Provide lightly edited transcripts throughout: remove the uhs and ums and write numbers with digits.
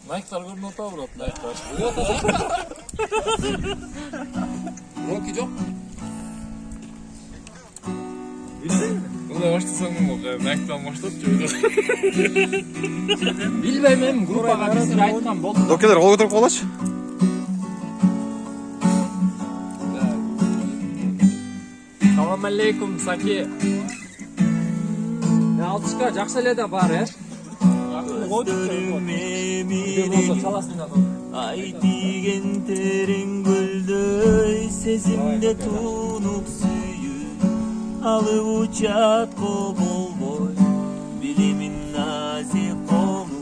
Nayklar görünüyor da vurat nayklar. Rocky yok. Ulan başlasan mı olacak? Nayktan başlat çocuğu. Bilmem grupa bir sıra aytkan boldu. Dokeler kol götürüp kolaç. Assalamualaikum Saki. Ne altışka jakşı ele de var ya. Ay digen terin güldü sezimde tunuk suyu alıp uçat bol boy bilimin nazik konu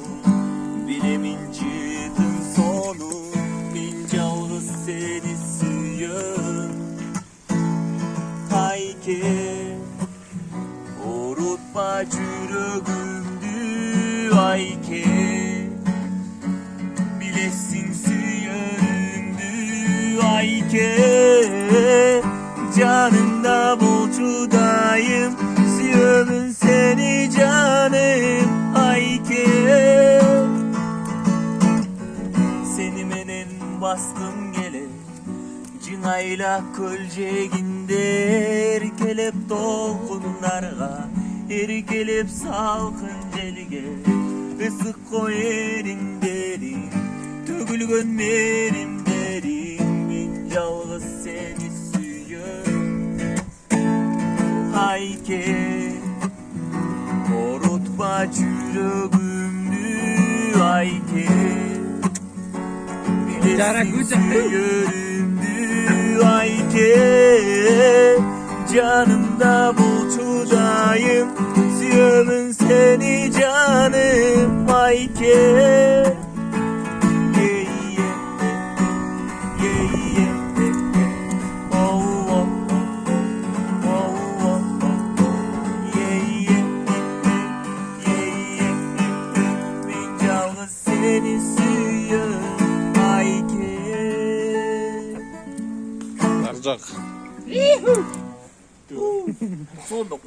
bilimin çıtın sonu bin cavlız seni suyun Ayke orutma çürügümdü Ayke bilesin suyarımdü Ayke canımda bolçudayım suyarım seni canım Ayke seni menen bastım gele Cınayla kölceginde erkelep dolkunlarga erkelep salkın jelge ısık koyerin derin tөгülgön merim derin min жалгыз seni suyum Ayke korutma çürügümdü Ayke bilesin suyarımdü Ayke canımda bulçudayım suyarım seni canım Ayke seni suyum Ayke Narcak. Solduk.